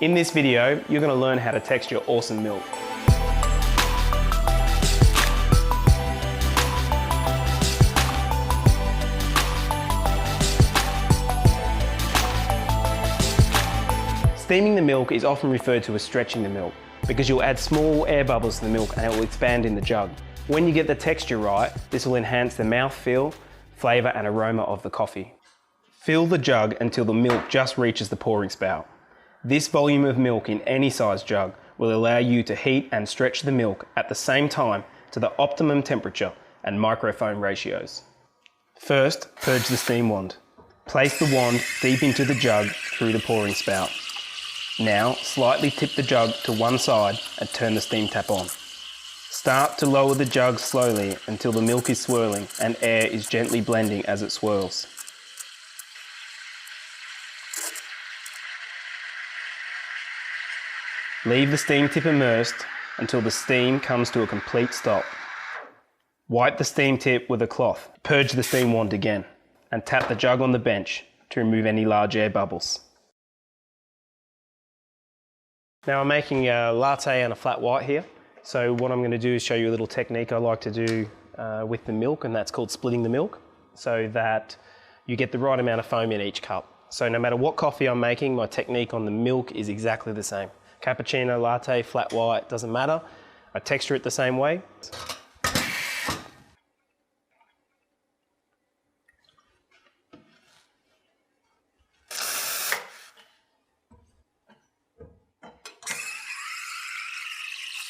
In this video, you're going to learn how to texture awesome milk. Steaming the milk is often referred to as stretching the milk because you'll add small air bubbles to the milk and it will expand in the jug. When you get the texture right, this will enhance the mouthfeel, flavour and aroma of the coffee. Fill the jug until the milk just reaches the pouring spout. This volume of milk in any size jug will allow you to heat and stretch the milk at the same time to the optimum temperature and microfoam ratios. First, purge the steam wand. Place the wand deep into the jug through the pouring spout. Now, slightly tip the jug to one side and turn the steam tap on. Start to lower the jug slowly until the milk is swirling and air is gently blending as it swirls. Leave the steam tip immersed until the steam comes to a complete stop. Wipe the steam tip with a cloth, purge the steam wand again, and tap the jug on the bench to remove any large air bubbles. Now I'm making a latte and a flat white here. So what I'm going to do is show you a little technique I like to do with the milk, and that's called splitting the milk, so that you get the right amount of foam in each cup. So no matter what coffee I'm making, my technique on the milk is exactly the same. Cappuccino, latte, flat white, doesn't matter. I texture it the same way.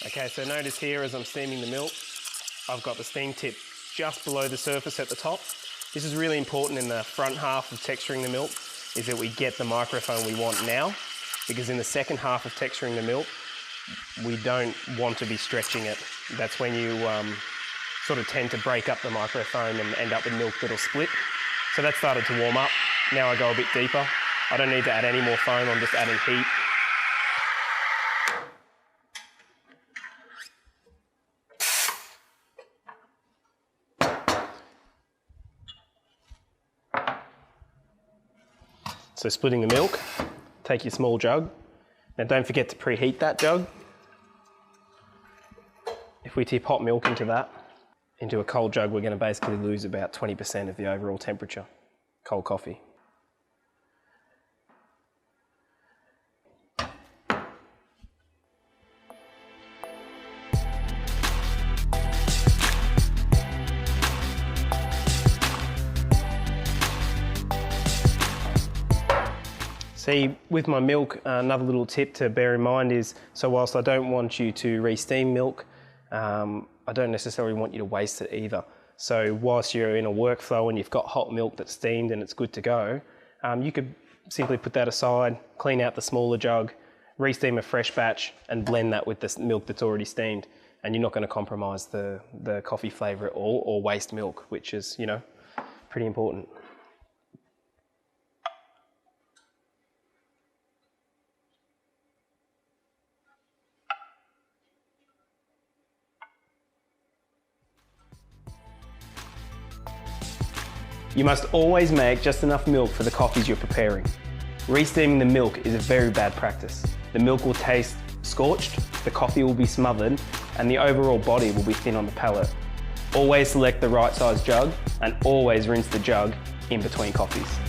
Okay, so notice here as I'm steaming the milk, I've got the steam tip just below the surface at the top. This is really important in the front half of texturing the milk, is that we get the microfoam we want now, because in the second half of texturing the milk, we don't want to be stretching it. That's when you sort of tend to break up the microfoam and end up with milk that'll split. So that started to warm up. Now I go a bit deeper. I don't need to add any more foam, I'm just adding heat. So splitting the milk, take your small jug. Now don't forget to preheat that jug. If we tip hot milk into that, into a cold jug, we're going to basically lose about 20% of the overall temperature, cold coffee. See, with my milk, another little tip to bear in mind is, so whilst I don't want you to re-steam milk, I don't necessarily want you to waste it either. So whilst you're in a workflow and you've got hot milk that's steamed and it's good to go, you could simply put that aside, clean out the smaller jug, re-steam a fresh batch and blend that with the milk that's already steamed, and you're not going to compromise the coffee flavour at all or waste milk, which is, you know, pretty important. You must always make just enough milk for the coffees you're preparing. Re-steaming the milk is a very bad practice. The milk will taste scorched, the coffee will be smothered, and the overall body will be thin on the palate. Always select the right size jug, and always rinse the jug in between coffees.